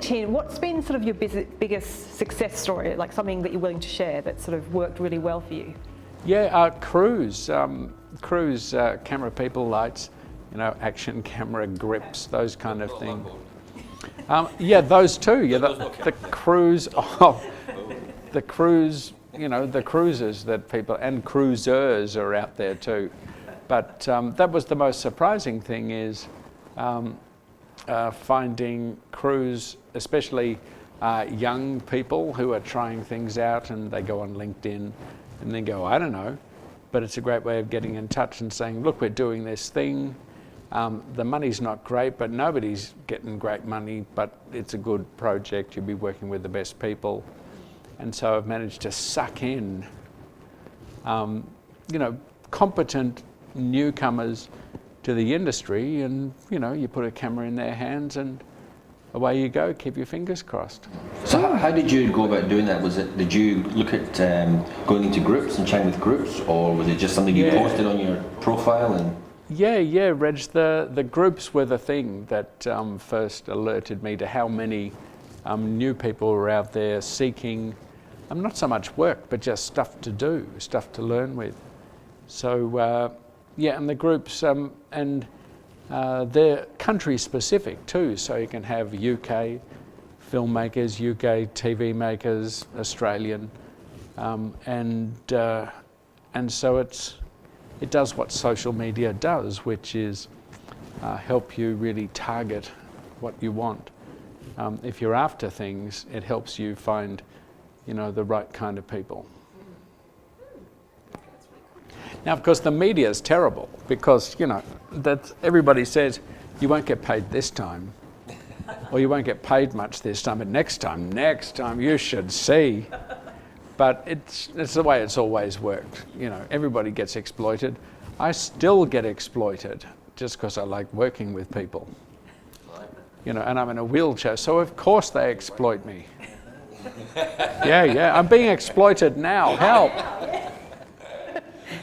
S2E10, what's been sort of your biggest success story, like something that you're willing to share that sort of worked really well for you? Yeah, cruise camera people, lights, action camera grips, those kind of things. Yeah, those too. Yeah, the cruise, the cruise, the cruisers that people, and cruisers are out there too. But that was the most surprising thing is finding crews, especially young people who are trying things out, and they go on LinkedIn and then go, I don't know. But it's a great way of getting in touch and saying, look, we're doing this thing. The money's not great, but nobody's getting great money, but it's a good project. You'll be working with the best people. And so I've managed to suck in, competent newcomers to the industry, and, you put a camera in their hands and away you go, keep your fingers crossed. So how did you go about doing that? Did you look at going into groups and chatting with groups, or was it just something you posted on your profile? And Yeah, Reg, the groups were the thing that first alerted me to how many new people were out there seeking, not so much work, but just stuff to do, stuff to learn with. So, and the groups, and they're country specific too, so you can have UK filmmakers, UK TV makers, Australian, and so it does what social media does, which is help you really target what you want. If you're after things, it helps you find, the right kind of people. Now, of course, the media is terrible because, that everybody says you won't get paid this time, or you won't get paid much this time, but next time you should see. But it's the way it's always worked. Everybody gets exploited. I still get exploited just because I like working with people. And I'm in a wheelchair, so of course they exploit me. Yeah, I'm being exploited now, help.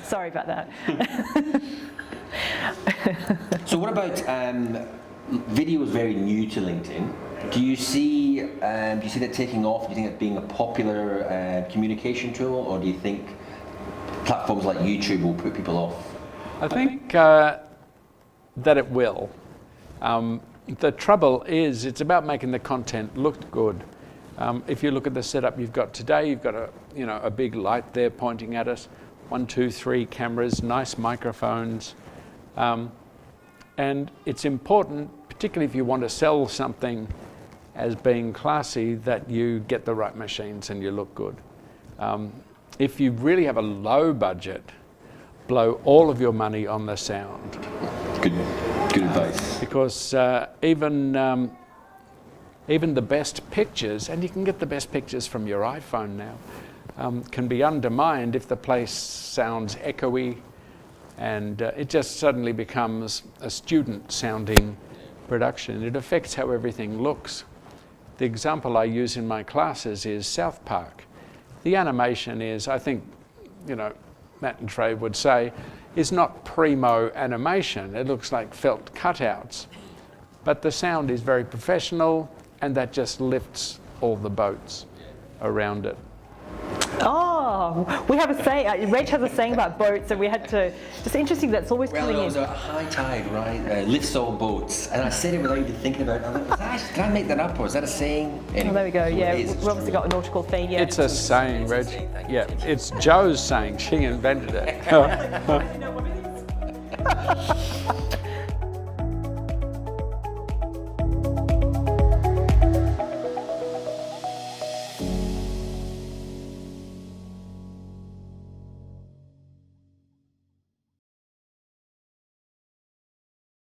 Sorry about that. So what about video is very new to LinkedIn. Do you see that taking off? Do you think it being a popular communication tool, or do you think platforms like YouTube will put people off? I think that it will. The trouble is, it's about making the content look good. If you look at the setup you've got today, you've got a big light there pointing at us, 1, 2, 3 cameras, nice microphones, and it's important, particularly if you want to sell something as being classy, that you get the right machines and you look good. If you really have a low budget, blow all of your money on the sound. Good advice. Because even the best pictures, and you can get the best pictures from your iPhone now, can be undermined if the place sounds echoey, and it just suddenly becomes a student sounding production. It affects how everything looks. The example I use in my classes is South Park. The animation is, I think, Matt and Trey would say, is not primo animation. It looks like felt cutouts. But the sound is very professional, and that just lifts all the boats around it. Oh, we have a saying, Rach has a saying about boats, and we had to, just interesting, that's always coming in. Well, it was a high tide, right? Lifts all boats. And I said it without even thinking about it. Did I make that up, or is that a saying? Anyway, oh, there we go, yeah. We've obviously got a nautical theme, yeah. It's a saying, Reg. Yeah, it's Joe's saying. She invented it.